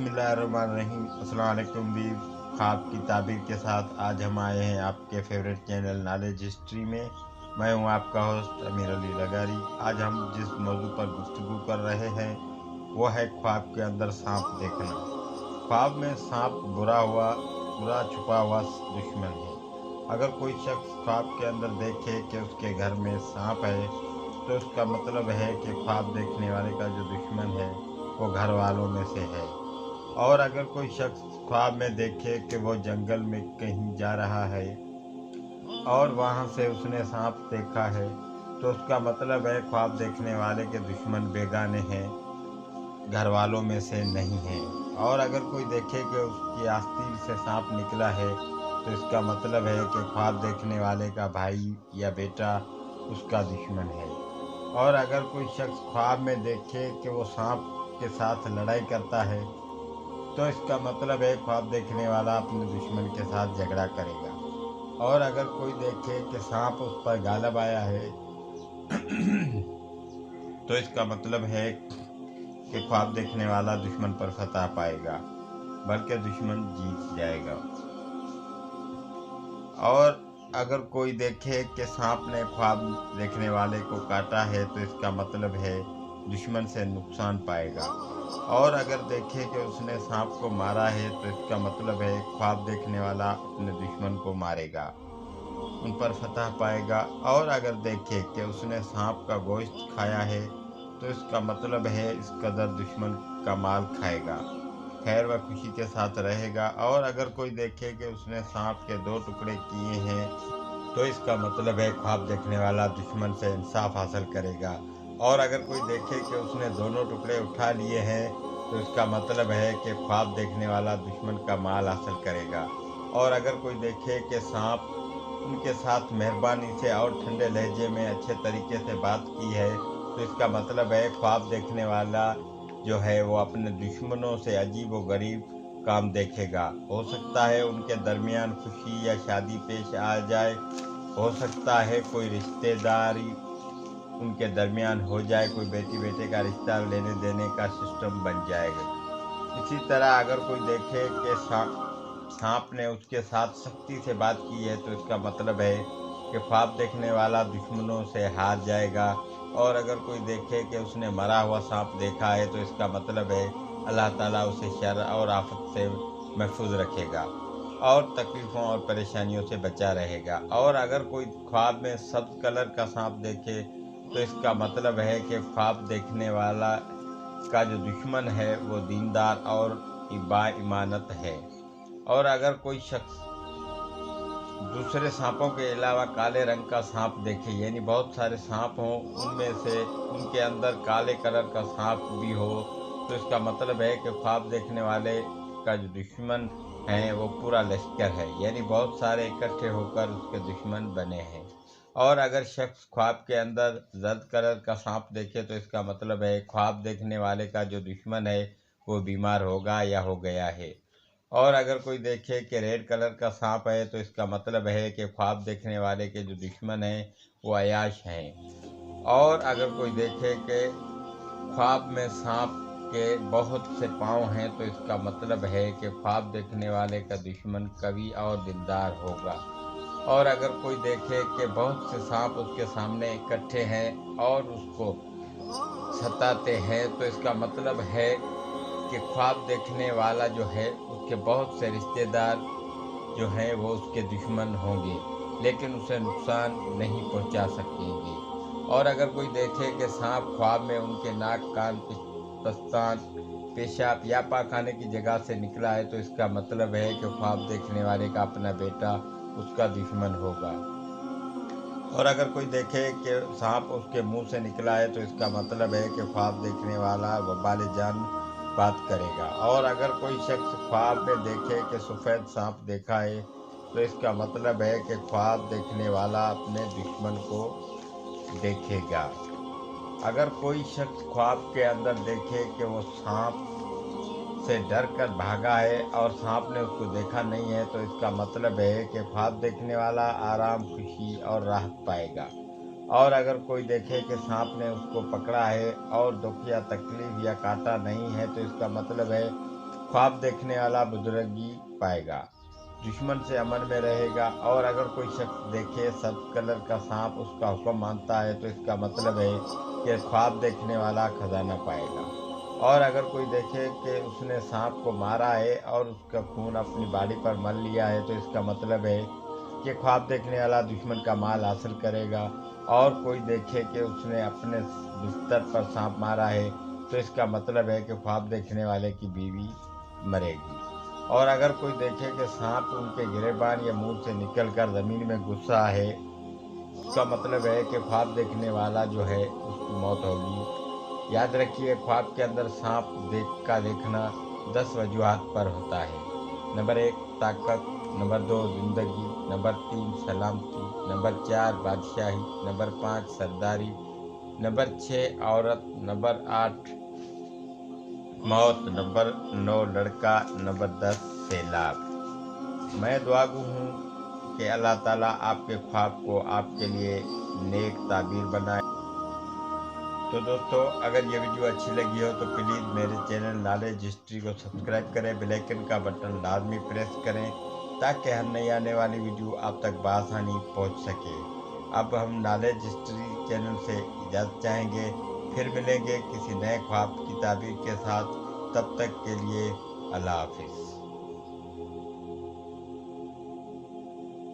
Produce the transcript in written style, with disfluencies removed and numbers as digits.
बिस्मिल्लाहिर्रहमानिर्रहीम। अस्सलाम वालेकुम भी ख्वाब की ताबीर के साथ आज हम आए हैं आपके फेवरेट चैनल नॉलेज हिस्ट्री में। मैं हूं आपका होस्ट अमीर अली लगारी। आज हम जिस मौजू पर गुफ्तगू कर रहे हैं वो है ख्वाब के अंदर सांप देखना। ख्वाब में सांप बुरा छुपा हुआ दुश्मन है। अगर कोई शख्स ख्वाब के अंदर देखे कि उसके घर में सांप है तो उसका मतलब है कि ख्वाब देखने वाले का जो दुश्मन है वो घर वालों में से है। और अगर कोई शख्स ख्वाब में देखे कि वो जंगल में कहीं जा रहा है और वहाँ से उसने सांप देखा है तो उसका मतलब है ख्वाब देखने वाले के दुश्मन बेगाने हैं, घर वालों में से नहीं हैं। और अगर कोई देखे कि उसकी आस्तीन से सांप निकला है तो इसका मतलब है कि ख्वाब देखने वाले का भाई या बेटा उसका दुश्मन है। और अगर कोई शख्स ख्वाब में देखे कि वो सांप के साथ लड़ाई करता है तो इसका मतलब है ख्वाब देखने वाला अपने दुश्मन के साथ झगड़ा करेगा। और अगर कोई देखे कि सांप उस पर गालब आया है तो इसका मतलब है कि ख्वाब देखने वाला दुश्मन पर फतह पाएगा, बल्कि दुश्मन जीत जाएगा। और अगर कोई देखे कि सांप ने ख्वाब देखने वाले को काटा है तो इसका मतलब है दुश्मन से नुकसान पाएगा। और अगर देखे कि उसने सांप को मारा है तो इसका मतलब है ख्वाब देखने वाला अपने दुश्मन को मारेगा, उन पर फतह पाएगा। और अगर देखे कि उसने सांप का गोश्त खाया है तो इसका मतलब है इस कदर दुश्मन का माल खाएगा, खैर व खुशी के साथ रहेगा। और अगर कोई देखे कि उसने सांप के 2 टुकड़े किए हैं तो इसका मतलब है ख्वाब देखने वाला दुश्मन से इंसाफ हासिल करेगा। और अगर कोई देखे कि उसने दोनों टुकड़े उठा लिए हैं तो इसका मतलब है कि ख्वाब देखने वाला दुश्मन का माल हासिल करेगा। और अगर कोई देखे कि सांप उनके साथ मेहरबानी से और ठंडे लहजे में अच्छे तरीके से बात की है तो इसका मतलब है ख्वाब देखने वाला जो है वो अपने दुश्मनों से अजीब व गरीब काम देखेगा। हो सकता है उनके दरमियान खुशी या शादी पेश आ जाए, हो सकता है कोई रिश्तेदारी उनके दरमियान हो जाए, कोई बेटी बेटे का रिश्ता लेने देने का सिस्टम बन जाएगा। इसी तरह अगर कोई देखे कि सांप ने उसके साथ सख्ती से बात की है तो इसका मतलब है कि ख्वाब देखने वाला दुश्मनों से हार जाएगा। और अगर कोई देखे कि उसने मरा हुआ सांप देखा है तो इसका मतलब है अल्लाह ताला उसे शर और आफत से महफूज रखेगा और तकलीफ़ों और परेशानियों से बचा रहेगा। और अगर कोई ख्वाब में सब्ज़ कलर का सांप देखे तो इसका मतलब है कि ख्वाब देखने वाला का जो दुश्मन है वो दीनदार और बाईमानत है। और अगर कोई शख्स दूसरे सांपों के अलावा काले रंग का सांप देखे, यानी बहुत सारे सांप हों उनमें से उनके अंदर काले कलर का सांप भी हो तो इसका मतलब है कि ख्वाब देखने वाले का जो दुश्मन है वो पूरा लश्कर है, यानी बहुत सारे इकट्ठे होकर उसके दुश्मन बने हैं। और अगर शख्स ख्वाब के अंदर जर्द कलर का सांप देखे तो इसका मतलब है ख्वाब देखने वाले का जो दुश्मन है वो बीमार होगा या हो गया है। और अगर कोई देखे कि रेड कलर का सांप है तो इसका मतलब है कि ख्वाब देखने वाले के जो दुश्मन हैं वो अयाश हैं। और अगर कोई देखे कि ख्वाब में सांप के बहुत से पाँव हैं तो इसका मतलब है कि ख्वाब देखने वाले का दुश्मन कवि और दिलदार होगा। और अगर कोई देखे कि बहुत से सांप उसके सामने इकट्ठे हैं और उसको सताते हैं तो इसका मतलब है कि ख्वाब देखने वाला जो है उसके बहुत से रिश्तेदार जो हैं वो उसके दुश्मन होंगे लेकिन उसे नुकसान नहीं पहुंचा सकेंगे। और अगर कोई देखे कि सांप ख्वाब में उनके नाक कान पस्तान पेशाब या पाखाने की जगह से निकला है तो इसका मतलब है कि ख्वाब देखने वाले का अपना बेटा उसका दुश्मन होगा। और अगर कोई देखे कि सांप उसके मुंह से निकला है तो इसका मतलब है कि ख्वाब देखने वाला वबाल जान बात करेगा। और अगर कोई शख्स ख्वाब में देखे कि सफ़ेद सांप देखा है तो इसका मतलब है कि ख्वाब देखने वाला अपने दुश्मन को देखेगा। अगर कोई शख्स ख्वाब के अंदर देखे कि वो सांप से डर कर भागा है और सांप ने उसको देखा नहीं है तो इसका मतलब है कि ख्वाब देखने वाला आराम, खुशी और राहत पाएगा। और अगर कोई देखे कि सांप ने उसको पकड़ा है और दुख या तकलीफ या काटा नहीं है तो इसका मतलब है ख्वाब देखने वाला बुजुर्गी पाएगा, दुश्मन से अमन में रहेगा। और अगर कोई शख्स देखे सब्ज कलर का सांप उसका हुक्म मानता है तो इसका मतलब है कि ख्वाब देखने वाला खजाना पाएगा। और अगर कोई देखे कि उसने सांप को मारा है और उसका खून अपनी बॉडी पर मल लिया है तो इसका मतलब है कि ख्वाब देखने वाला दुश्मन का माल हासिल करेगा। और कोई देखे कि उसने अपने बिस्तर पर सांप मारा है तो इसका मतलब है कि ख्वाब देखने वाले की बीवी मरेगी। और अगर कोई देखे कि सांप उनके गिरेबान या मुंह से निकलकर ज़मीन में घुसा है, उसका मतलब है कि ख्वाब देखने वाला जो है उसकी मौत होगी। याद रखिए, ख्वाब के अंदर सांप देखना 10 वजूहात पर होता है। नंबर 1 ताकत, नंबर 2 जिंदगी, नंबर 3 सलामती, नंबर 4 बादशाही, नंबर 5 सरदारी, नंबर 6 औरत, नंबर 8 मौत, नंबर 9 लड़का, नंबर 10 सैलाब। मैं दुआ गो हूँ कि अल्लाह ताला आपके ख्वाब को आपके लिए नेक ताबीर बनाए। तो दोस्तों, अगर ये वीडियो अच्छी लगी हो तो प्लीज़ मेरे चैनल नॉलेज हिस्ट्री को सब्सक्राइब करें, बेल आइकन का बटन लाजमी प्रेस करें ताकि हर नई आने वाली वीडियो आप तक बआसानी पहुंच सके। अब हम नॉलेज हिस्ट्री चैनल से इजाज़त चाहेंगे, फिर मिलेंगे किसी नए ख्वाब की ताबीर के साथ। तब तक के लिए अल्लाह हाफिज़।